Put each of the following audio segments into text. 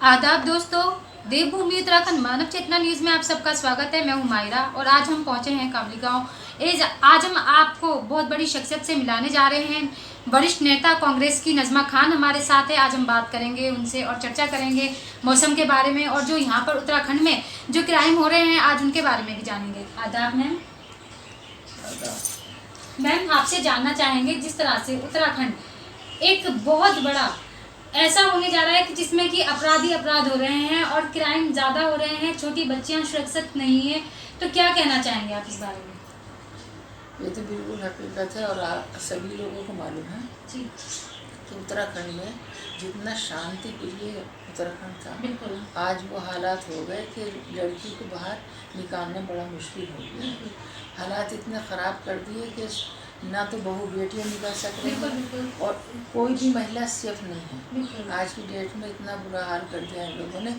आदाब दोस्तों, देवभूमि उत्तराखंड मानव चेतना न्यूज़ में आप सबका स्वागत है। मैं हूं मायरा और आज हम पहुंचे हैं कामली गांव। आज हम आपको बहुत बड़ी शख्सियत से मिलाने जा रहे हैं। वरिष्ठ नेता कांग्रेस की नजमा खान हमारे साथ है। आज हम बात करेंगे उनसे और चर्चा करेंगे मौसम के बारे में और जो यहाँ पर उत्तराखंड में जो क्राइम हो रहे हैं आज उनके बारे में भी जानेंगे। आदाब मैम। मैम आपसे जानना चाहेंगे, जिस तरह से उत्तराखंड एक बहुत बड़ा ऐसा होने जा रहा है कि जिसमें कि अपराध हो रहे हैं और क्राइम ज़्यादा हो रहे हैं, छोटी बच्चियां सुरक्षित नहीं है, तो क्या कहना चाहेंगे आप इस बारे में? ये तो बिल्कुल हकीकत है और आप सभी लोगों को मालूम है जी कि उत्तराखंड में जितना शांति प्रिय उत्तराखंड था, बिल्कुल, आज वो हालात हो गए कि लड़की को बाहर निकालना बड़ा मुश्किल हो गया। हालात इतने ख़राब कर दिए कि ना तो बहू बेटियाँ निकल सक रही हैं और कोई भी महिला सेफ नहीं है। आज की डेट में इतना बुरा हाल कर दिया है लोगों ने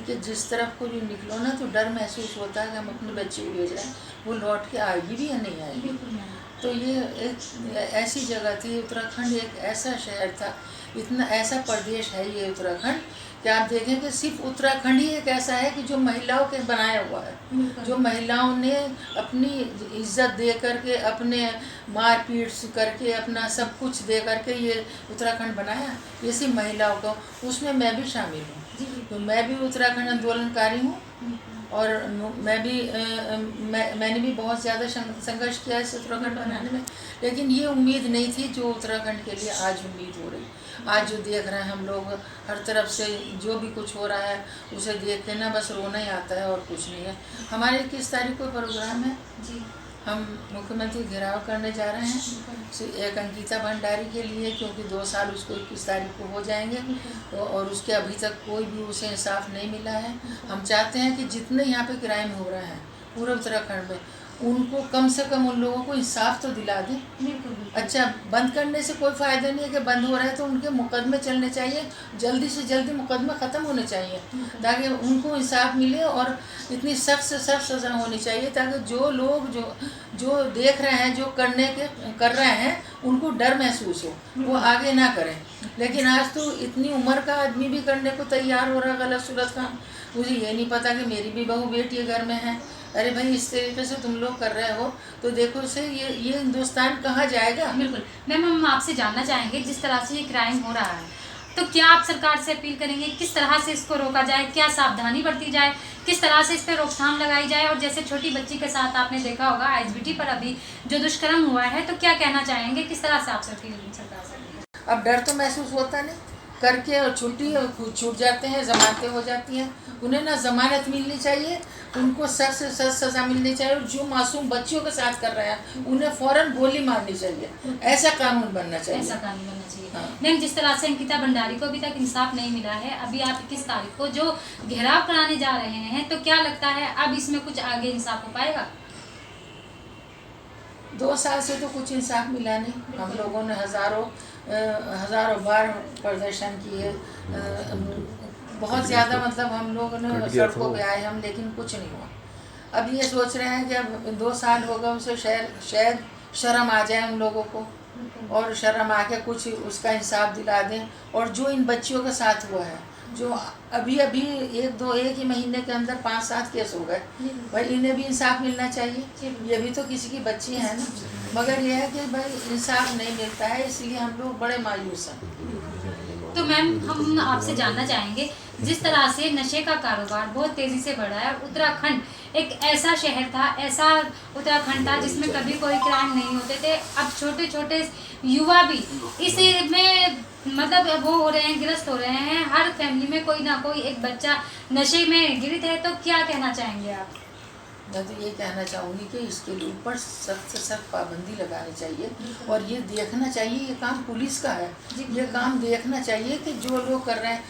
कि जिस तरफ को भी निकलो ना तो डर महसूस होता है कि हम अपने बच्चे को भेज रहे हैं, वो लौट के आएगी भी या नहीं आएगी। तो ये एक ऐसी जगह थी, उत्तराखंड एक ऐसा शहर था, इतना ऐसा प्रदेश है ये उत्तराखंड कि आप देखें कि सिर्फ उत्तराखंड ही एक ऐसा है कि जो महिलाओं के बनाया हुआ है, जो महिलाओं ने अपनी इज्जत दे करके, अपने मार पीट करके, अपना सब कुछ दे करके ये उत्तराखंड बनाया, ये सिर्फ महिलाओं को, उसमें मैं भी शामिल हूँ। तो मैं भी उत्तराखंड आंदोलनकारी हूँ और मैंने भी बहुत ज़्यादा संघर्ष किया इस उत्तराखंड बनाने में, लेकिन ये उम्मीद नहीं थी जो उत्तराखंड के लिए आज उम्मीद हो रही। आज जो देख रहे हैं हम लोग, हर तरफ से जो भी कुछ हो रहा है उसे देख के ना बस रोना ही आता है और कुछ नहीं है। हमारे 21 तारीख को प्रोग्राम है जी, हम मुख्यमंत्री घेराव करने जा रहे हैं एक अंकिता भंडारी के लिए, क्योंकि 2 साल उसको 21 तारीख को हो जाएंगे और उसके अभी तक कोई भी उसे इंसाफ नहीं मिला है। हम चाहते हैं कि जितने यहाँ पे क्राइम हो रहा है पूरे उत्तराखंड में, उनको कम से कम उन लोगों को इंसाफ तो दिला दें। अच्छा, बंद करने से कोई फ़ायदा नहीं है कि बंद हो रहा है तो उनके मुकदमे चलने चाहिए, जल्दी से जल्दी मुकदमे ख़त्म होने चाहिए ताकि उनको इंसाफ मिले और इतनी सख्त से सख्त सज़ा होनी चाहिए ताकि जो लोग जो देख रहे हैं, जो कर रहे हैं, उनको डर महसूस हो, वो आगे ना करें। लेकिन आज तो इतनी उम्र का आदमी भी करने को तैयार हो रहा है गलत सुलत काम। मुझे ये नहीं पता कि मेरी भी बहू बेटी घर में है। अरे भाई, इस तरीके से तुम लोग कर रहे हो तो देखो से ये हिंदुस्तान कहाँ जाएगा। बिल्कुल मैम, हम आपसे जानना चाहेंगे, जिस तरह से ये क्राइम हो रहा है तो क्या आप सरकार से अपील करेंगे, किस तरह से इसको रोका जाए, क्या सावधानी बरती जाए, किस तरह से इस पर रोकथाम लगाई जाए? और जैसे छोटी बच्ची के साथ आपने देखा होगा आईएसबीटी पर अभी जो दुष्कर्म हुआ है, तो क्या कहना चाहेंगे, किस तरह से आपसे अपील सरकार से? अब डर तो महसूस होता नहीं करके और छूट जाते हैं, जमानतें हो जाती हैं। उन्हें ना जमानत मिलनी चाहिए, उनको सख्त से सख्त सज़ा मिलनी चाहिए और जो मासूम बच्चियों के साथ कर रहे हैं उन्हें फ़ौरन गोली मारनी चाहिए। ऐसा कानून बनना चाहिए, ऐसा कानून बनना चाहिए। हाँ। मैम, जिस तरह से अंकिता भंडारी को अभी तक इंसाफ नहीं मिला है, अभी आप 21 तारीख को जो घेराव कराने जा रहे हैं, तो क्या लगता है अब इसमें कुछ आगे इंसाफ हो पाएगा? 2 साल से तो कुछ इंसाफ मिला नहीं। हम लोगों ने हज़ारों बार प्रदर्शन किए, बहुत ज़्यादा, मतलब हम लोगों ने सड़कों पे आए हम, लेकिन कुछ नहीं हुआ। अब ये सोच रहे हैं कि अब 2 साल हो गए उसे, शायद शर्म आ जाए उन लोगों को और शर्म आके कुछ उसका इंसाफ दिला दें। और जो इन बच्चियों के साथ हुआ है, जो अभी एक ही महीने के अंदर 5-7 केस हो गए, भाई इन्हें भी इंसाफ मिलना चाहिए। ये भी तो किसी की बच्ची है ना, मगर यह है कि भाई इंसाफ नहीं मिलता है, इसलिए हम लोग बड़े मायूस हैं। तो मैम, हम आपसे जानना चाहेंगे, जिस तरह से नशे का कारोबार बहुत तेज़ी से बढ़ा है, उत्तराखंड एक ऐसा शहर था, ऐसा उत्तराखंड था जिसमें कभी कोई क्राइम नहीं होते थे। अब छोटे छोटे युवा भी इसमें मतलब वो हो रहे हैं, गिरफ्त हो रहे हैं। हर फैमिली में कोई ना कोई एक बच्चा नशे में गिरफ्त है, तो क्या कहना चाहेंगे आप? मैं तो ये कहना चाहूँगी कि इसके ऊपर सख्त से सख्त पाबंदी लगानी चाहिए और ये देखना चाहिए, ये काम पुलिस का है, ये काम देखना चाहिए कि जो लोग कर रहे हैं।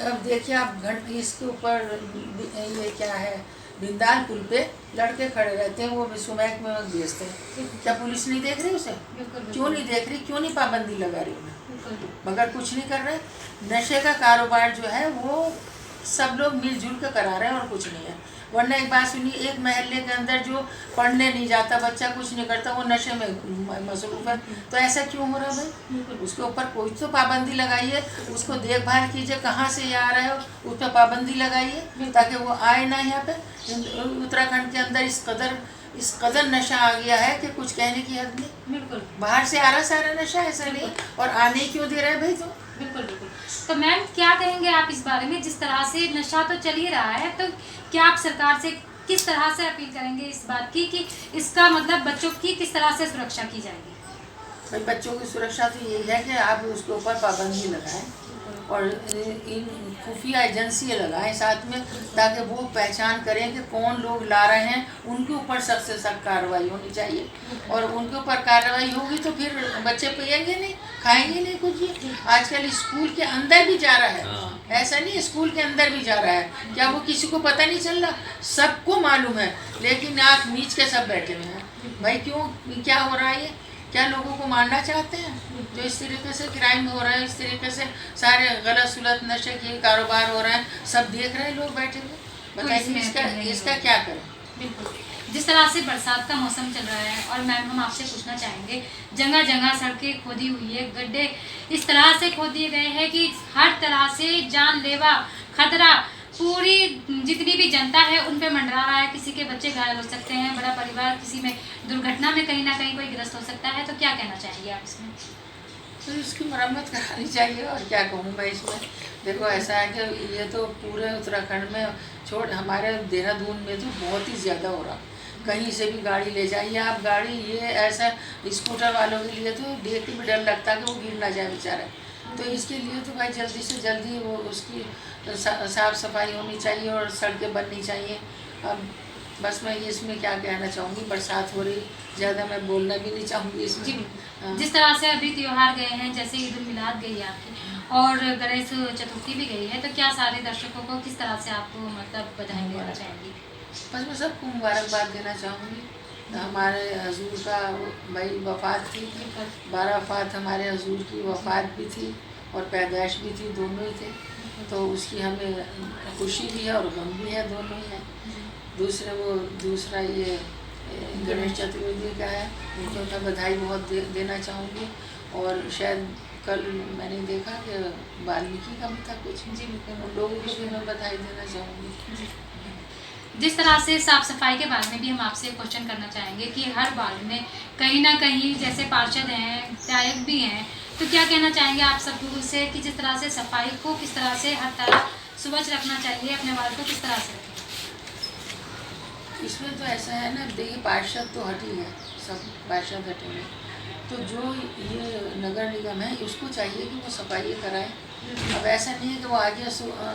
अब देखिए आप इसके ऊपर ये क्या है, बिंदाल पुल पे लड़के खड़े रहते हैं, वो सुमैक में बेचते हैं, क्या पुलिस नहीं देख रही उसे? क्यों नहीं देख रही, क्यों नहीं पाबंदी लगा रही उन्हें? मगर कुछ नहीं कर रहे। नशे का कारोबार जो है वो सब लोग मिलजुल कर करा रहे हैं और कुछ नहीं है। वरना एक बात सुनिए, एक महल्ले के अंदर जो पढ़ने नहीं जाता बच्चा, कुछ नहीं करता, वो नशे में मसरूफ है, तो ऐसा क्यों हो रहा है भाई? उसके ऊपर कोई तो पाबंदी लगाइए, उसको देखभाल कीजिए, कहाँ से ये आ रहा है उस पर पाबंदी लगाइए ताकि वो आए ना यहाँ पे। उत्तराखंड के अंदर इस कदर नशा आ गया है कि कुछ कहने की हद नहीं। बिल्कुल बाहर से आ रहा सारा नशा, ऐसा नहीं, और आने क्यों दे रहा है भाई? तो बिल्कुल बिल्कुल। तो मैम क्या कहेंगे आप इस बारे में, जिस तरह से नशा तो चल ही रहा है, तो क्या आप सरकार से किस तरह से अपील करेंगे इस बात की कि इसका मतलब बच्चों की किस तरह से सुरक्षा की जाएगी? भाई बच्चों की सुरक्षा तो यही है कि आप उसके ऊपर पाबंदी लगाएं और इन खुफिया एजेंसियाँ लगाएं साथ में, ताकि वो पहचान करें कि कौन लोग ला रहे हैं, उनके ऊपर सख्त से सख्त कार्रवाई होनी चाहिए। और उनके ऊपर कार्रवाई होगी तो फिर बच्चे पिएंगे नहीं, खाएंगे नहीं कुछ भी। आजकल स्कूल के अंदर भी जा रहा है, ऐसा नहीं, स्कूल के अंदर भी जा रहा है, क्या वो किसी को पता नहीं चल रहा? सबको मालूम है, लेकिन आँख मीच के सब बैठे हुए हैं। भाई क्यों, क्या हो रहा है ये? क्या लोगों को मारना चाहते हैं? जो इस तरीके से क्राइम हो रहा है, इस तरीके से सारे गलत सुलत नशे के कारोबार हो रहे हैं, सब देख रहे हैं लोग बैठे हुए। बताइए इसका क्या करें? बिल्कुल, जिस तरह से बरसात का मौसम चल रहा है, और मैम हम आपसे पूछना चाहेंगे, जगह जगह सड़कें खोदी हुई है, गड्ढे इस तरह से खोद दिए गए हैं कि हर तरह से जानलेवा खतरा पूरी जितनी भी जनता है उन पे मंडरा रहा है। किसी के बच्चे घायल हो सकते हैं, बड़ा परिवार किसी में दुर्घटना में कहीं ना कहीं कोई ग्रस्त हो सकता है, तो क्या कहना चाहेंगे आप इसमें? तो इसकी मरम्मत करानी चाहिए, और क्या कहूँ मैं इसमें। देखो ऐसा है कि ये तो पूरे उत्तराखंड में छोड़, हमारे देहरादून में तो बहुत ही ज़्यादा हो रहा। कहीं से भी गाड़ी ले जाइए आप, गाड़ी ये ऐसा स्कूटर वालों के लिए तो देख के भी डर लगता है कि वो गिर ना जाए बेचारा। तो इसके लिए तो भाई जल्दी से जल्दी वो उसकी साफ़ सफाई होनी चाहिए और सड़कें बननी चाहिए। अब बस मैं ये इसमें क्या कहना चाहूँगी, बरसात हो रही, ज़्यादा मैं बोलना भी नहीं चाहूँगी इसमें। जिस तरह से अभी त्योहार गए हैं, जैसे ईद उल मिलाद गई आपकी और गणेश चतुर्थी भी गई है, तो क्या सारे दर्शकों को किस तरह से आपको मतलब बधाई देना चाहेंगी? बस मैं सबको मुबारकबाद देना चाहूँगी। हमारे हजूर का भाई वफ़ात थी, 12 वफ़ात हमारे हजूर की वफ़ात भी थी और पैदाइश भी थी, दोनों ही थे। तो उसकी हमें खुशी भी है और गम भी है, दोनों ही है। दूसरा ये गणेश चतुर्थी का है, उनको मैं बधाई बहुत देना चाहूँगी। और शायद कल मैंने देखा कि वाल्मीकि का भी था कुछ, उन लोगों को भी मैं बधाई देना चाहूँगी। जिस तरह से साफ सफाई के बारे में भी हम आपसे क्वेश्चन करना चाहेंगे कि हर वार्ड में कहीं ना कहीं जैसे पार्षद हैं, विधायक भी हैं, तो क्या कहना चाहेंगे आप सब से कि जिस तरह से सफाई को किस तरह से हर तरह स्वच्छ रखना चाहिए, अपने वार्ड को किस तरह से रखें? इसमें तो ऐसा है ना, देखिए पार्षद तो हटी है, सब पार्षद हटे हैं, तो जो ये नगर निगम है उसको चाहिए कि वो सफाई कराए। अब ऐसा नहीं है कि वो आगे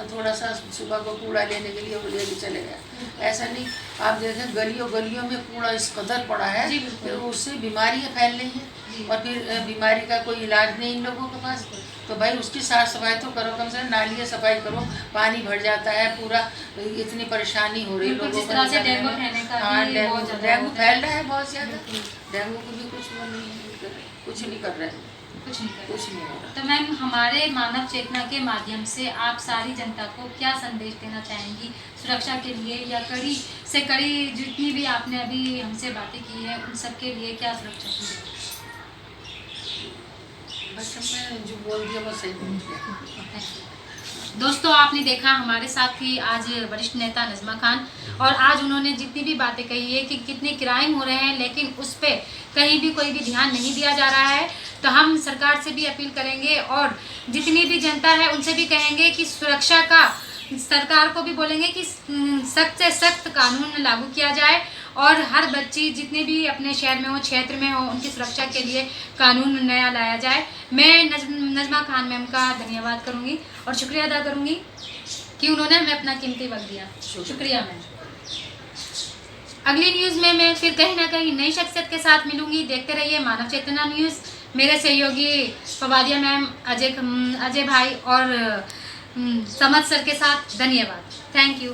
थोड़ा सा सुबह को कूड़ा लेने के लिए वो लेके चले गए, ऐसा नहीं। आप देखें गलियों में कूड़ा इस कदर पड़ा है कि उससे बीमारियाँ फैल रही हैं, और फिर बीमारी का कोई इलाज नहीं इन लोगों के पास। तो भाई उसकी साफ सफाई तो करो, कम से कम नालियाँ सफाई करो, पानी भर जाता है पूरा, इतनी परेशानी हो रही है लोगों को। हाँ, डेंगू फैल रहा है बहुत ज़्यादा, डेंगू को भी कुछ नहीं कर रहे हैं, कुछ नहीं हो रहा। तो मैम हमारे मानव चेतना के माध्यम से आप सारी जनता को क्या संदेश देना चाहेंगी सुरक्षा के लिए, या कड़ी से कड़ी जितनी भी आपने अभी हमसे बातें की है उन सब के लिए क्या सुरक्षा की जाए? बस मैं जो बोल दिया वो सही बोल दिया। दोस्तों आपने देखा हमारे साथ थी आज वरिष्ठ नेता नज़मा खान, और आज उन्होंने जितनी भी बातें कही है कि कितने क्राइम हो रहे हैं लेकिन उस पर कहीं भी कोई भी ध्यान नहीं दिया जा रहा है। तो हम सरकार से भी अपील करेंगे और जितनी भी जनता है उनसे भी कहेंगे कि सुरक्षा का, सरकार को भी बोलेंगे कि सख्त से सख्त कानून लागू किया जाए और हर बच्ची जितने भी अपने शहर में हो, क्षेत्र में हो, उनकी सुरक्षा के लिए कानून नया लाया जाए। मैं नज़मा खान मैम का धन्यवाद करूंगी और शुक्रिया अदा करूंगी कि उन्होंने हमें अपना कीमती वक्त दिया। शुक्रिया मैम। अगली न्यूज़ में मैं फिर कहीं ना कहीं नई शख्सियत के साथ मिलूंगी। देखते रहिए मानव चेतना न्यूज़। मेरे सहयोगी फवादिया मैम, अजय भाई और समद सर के साथ धन्यवाद। Thank you.